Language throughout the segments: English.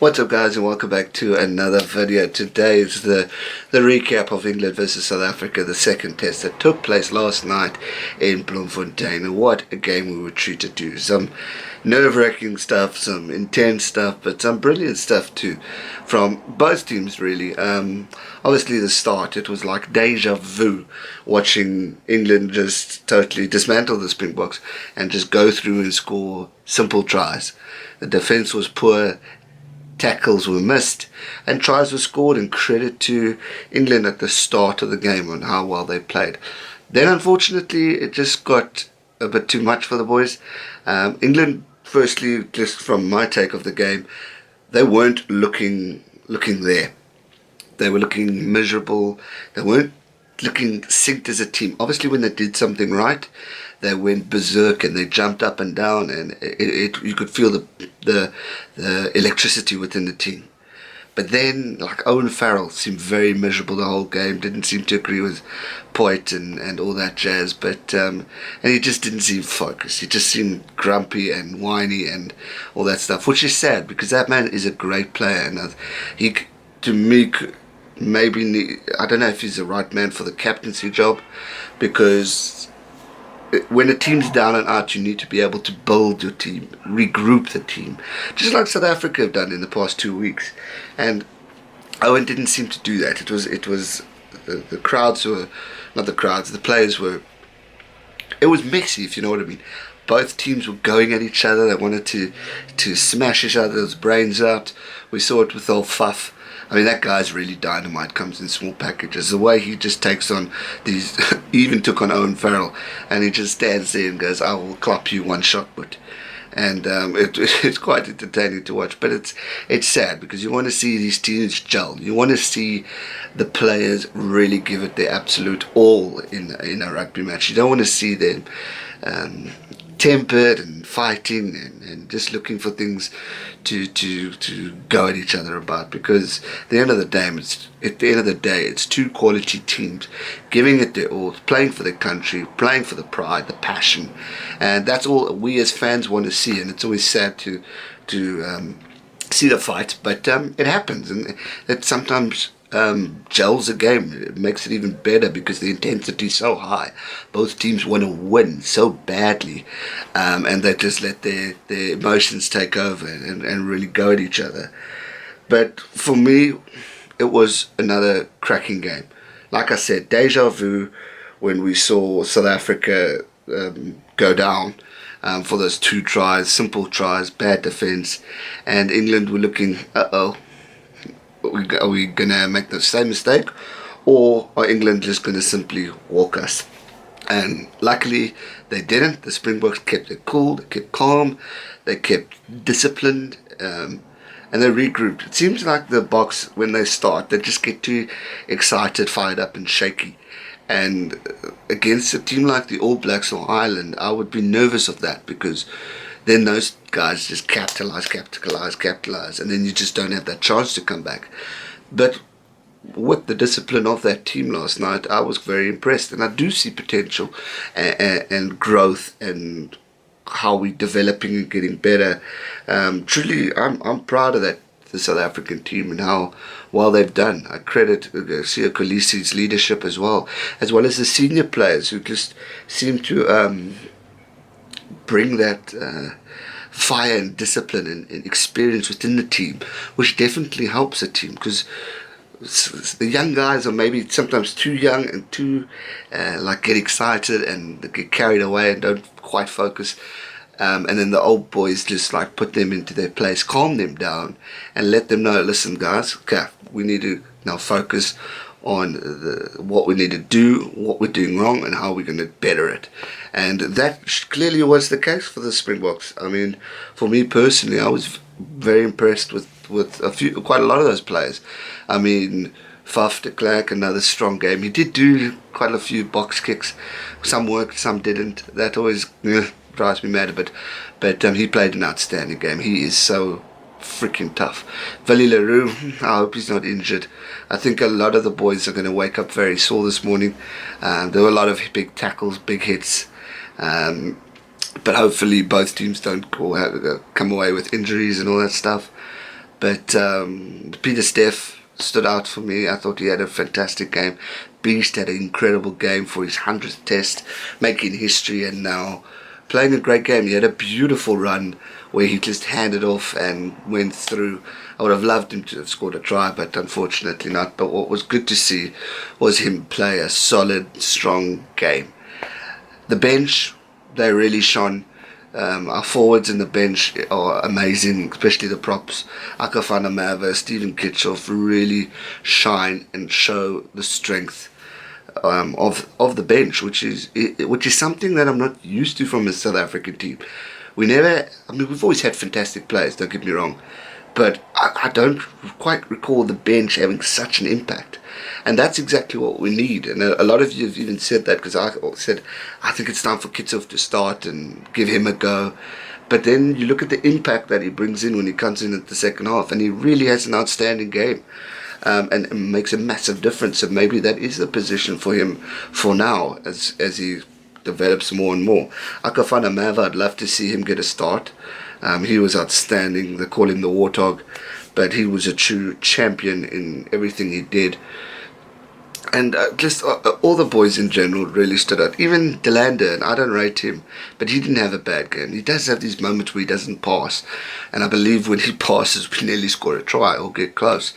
What's up, guys, and welcome back to another video. Today is the recap of England versus South Africa, the second test that took place last night in Bloemfontein. And what a game we were treated to. Some nerve-wracking stuff, some intense stuff, but some brilliant stuff too from both teams, really. Obviously the start, it was like deja vu watching England just totally dismantle the Springboks and just go through and score simple tries. The defence was poor, tackles were missed, and tries were scored, and credit to England at the start of the game on how well they played. Then unfortunately it just got a bit too much for the boys. England, firstly, just from my take of the game, they weren't looking there. They were looking miserable. They weren't looking synced as a team. Obviously when they did something right, they went berserk and they jumped up and down, and you could feel the electricity within the team. But then, like, Owen Farrell seemed very miserable the whole game, didn't seem to agree with Poit and all that jazz, but and he just didn't seem focused. He just seemed grumpy and whiny and all that stuff, which is sad because that man is a great player, and he, to me, maybe, I don't know if he's the right man for the captaincy job, because when a team's down and out, you need to be able to build your team, regroup the team, just like South Africa have done in the past 2 weeks. And Owen didn't seem to do that. It was the crowds were, not the crowds, the players were, it was messy, if you know what I mean. Both teams were going at each other. They wanted to smash each other's brains out. We saw it with old Fuff. I mean, that guy's really dynamite, comes in small packages. The way he just takes on these, he even took on Owen Farrell, and he just stands there and goes, I will clop you one shot, but. And it's quite entertaining to watch, but it's sad because you want to see these teams gel. You want to see the players really give it their absolute all in a rugby match. You don't want to see them tempered and fighting and just looking for things to go at each other about, because at the end of the day it's two quality teams giving it their all, playing for their country, playing for the pride, the passion, and that's all we as fans want to see. And it's always sad to see the fight, but it happens, and it sometimes gels a game. It makes it even better because the intensity is so high. Both teams want to win so badly, and they just let their emotions take over and really go at each other. But for me, it was another cracking game. Like I said, deja vu when we saw South Africa go down for those two tries, simple tries, bad defence, and England were looking, are we going to make the same mistake, or are England just going to simply walk us? And luckily they didn't. The Springboks kept it cool, they kept calm, they kept disciplined, and they regrouped. It seems like the Boks, when they start, they just get too excited, fired up and shaky. And against a team like the All Blacks or Ireland, I would be nervous of that, because then those guys just capitalize, and then you just don't have that chance to come back. But with the discipline of that team last night, I was very impressed, and I do see potential and growth and how we're developing and getting better. Truly, I'm proud of that, the South African team, and how well they've done. I credit Siya Kolisi's leadership as well as the senior players who just seem to bring that fire and discipline and experience within the team, which definitely helps a team, because the young guys are maybe sometimes too young and too get excited and get carried away and don't quite focus, and then the old boys just put them into their place, calm them down and let them know, listen guys, okay, we need to now focus on what we need to do, what we're doing wrong, and how we're going to better it. And that clearly was the case for the Springboks. I mean, for me personally, I was very impressed with quite a lot of those players. I mean, Faf de Klerk, another strong game. He did do quite a few box kicks. Some worked, some didn't. That always drives me mad a bit. But he played an outstanding game. He is so freaking tough. Willie Leroux, I hope he's not injured. I think a lot of the boys are going to wake up very sore this morning. There were a lot of big tackles, big hits, but hopefully both teams don't come away with injuries and all that stuff. But Peter Steff stood out for me. I thought he had a fantastic game. Beast had an incredible game for his 100th test, making history, and now playing a great game. He had a beautiful run where he just handed off and went through. I would have loved him to have scored a try, but unfortunately not. But what was good to see was him play a solid, strong game. The bench, they really shone. Our forwards in the bench are amazing, especially the props. Akafana Mava, Stephen Kitchoff really shine and show the strength of the bench, which is something that I'm not used to from a South African team. We've always had fantastic players, don't get me wrong, but I don't quite recall the bench having such an impact. And that's exactly what we need. And a lot of you have even said that, because I said, I think it's time for Kitsoff to start and give him a go. But then you look at the impact that he brings in when he comes in at the second half, and he really has an outstanding game. And makes a massive difference. So maybe that is the position for him for now, as he develops more and more. Akafana Mava, I'd love to see him get a start. He was outstanding. They call him the Warthog, but he was a true champion in everything he did. And all the boys in general really stood out. Even Delander, and I don't rate him, but he didn't have a bad game. He does have these moments where he doesn't pass, and I believe when he passes, we nearly score a try or get close.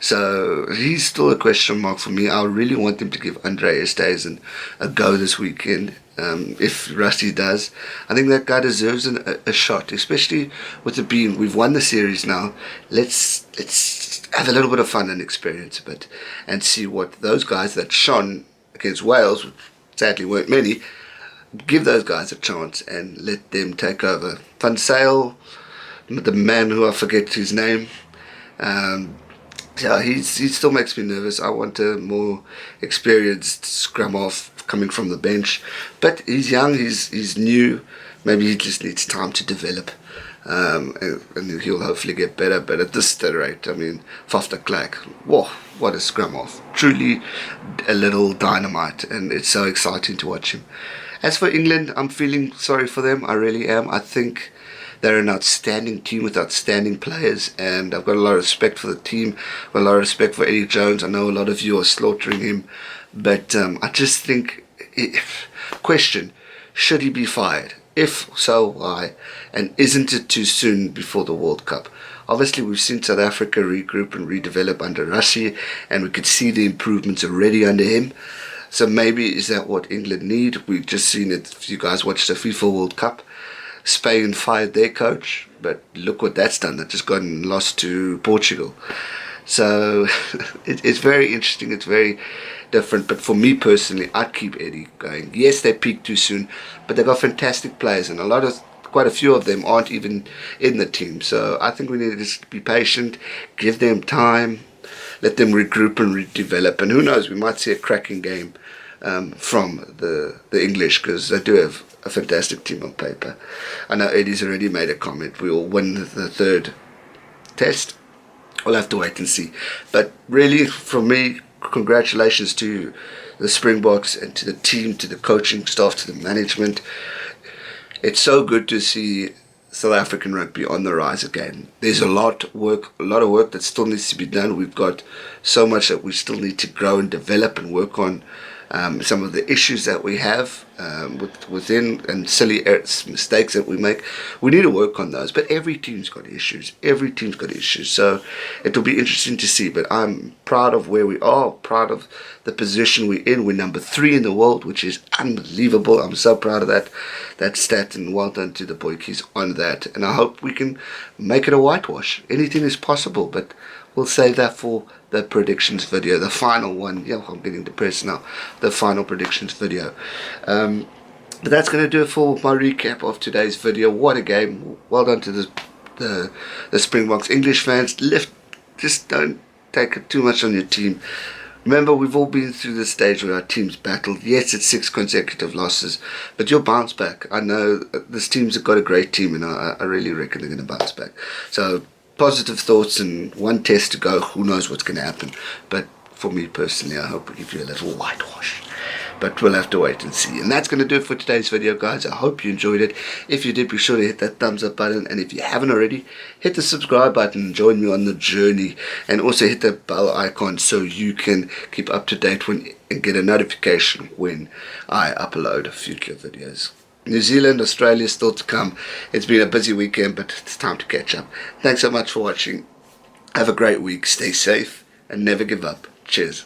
So he's still a question mark for me. I really want him to give Andre Esterhuizen a go this weekend. If Rassie does, I think that guy deserves a shot, especially with it being, we've won the series now. Let's have a little bit of fun and experience a bit, and see what those guys that shone against Wales, sadly weren't many, give those guys a chance and let them take over. Van Sail, the man who I forget his name, yeah, he still makes me nervous. I want a more experienced scrum half coming from the bench, but he's young, he's new. Maybe he just needs time to develop, and he'll hopefully get better. But at this rate, I mean, Fafta Clark, whoa, what a scrum half! Truly a little dynamite, and it's so exciting to watch him. As for England, I'm feeling sorry for them. I really am. I think they're an outstanding team with outstanding players, and I've got a lot of respect for the team, got a lot of respect for Eddie Jones. I know a lot of you are slaughtering him, but I just think, question, should he be fired? If so, why? And isn't it too soon before the World Cup? Obviously, we've seen South Africa regroup and redevelop under Rassie, and we could see the improvements already under him. So maybe is that what England need? We've just seen it. If you guys watched the FIFA World Cup, Spain fired their coach, but look what that's done. They've just gone and lost to Portugal. So it's very interesting. It's very different. But for me personally, I'd keep Eddie going. Yes, they peaked too soon, but they've got fantastic players, and quite a few of them aren't even in the team. So I think we need to just be patient, give them time, let them regroup and redevelop. And who knows, we might see a cracking game from the English, because they do have a fantastic team on paper. I know Eddie's already made a comment. We'll win the third test. We'll have to wait and see. But really, from me, congratulations to the Springboks and to the team, to the coaching staff, to the management. It's so good to see South African rugby on the rise again. There's a lot of work that still needs to be done. We've got so much that we still need to grow and develop and work on. Some of the issues that we have within, and silly mistakes that we make, we need to work on those. But every team's got issues. So it will be interesting to see. But I'm proud of where we are, proud of the position we're in. We're number 3 in the world, which is unbelievable. I'm so proud of that stat, and well done to the Boykies on that. And I hope we can make it a whitewash. Anything is possible, but we'll save that for the predictions video, the final one. Yeah, I'm getting depressed now. The final predictions video. But that's going to do it for my recap of today's video. What a game. Well done to the Springboks. English fans, just don't take it too much on your team. Remember, we've all been through this stage where our team's battled. Yes, it's 6 consecutive losses, but you'll bounce back. I know this team's got a great team, and I really reckon they're going to bounce back. So positive thoughts, and one test to go. Who knows what's going to happen? But for me personally, I hope we give you a little whitewash. but we'll have to wait and see. And that's going to do it for today's video, guys. I hope you enjoyed it. If you did, be sure to hit that thumbs up button, and if you haven't already, hit the subscribe button and join me on the journey, and also hit the bell icon so you can keep up to date and get a notification when I upload future videos. New Zealand, Australia still to come. It's been a busy weekend, but it's time to catch up. Thanks so much for watching. Have a great week. Stay safe and never give up. Cheers.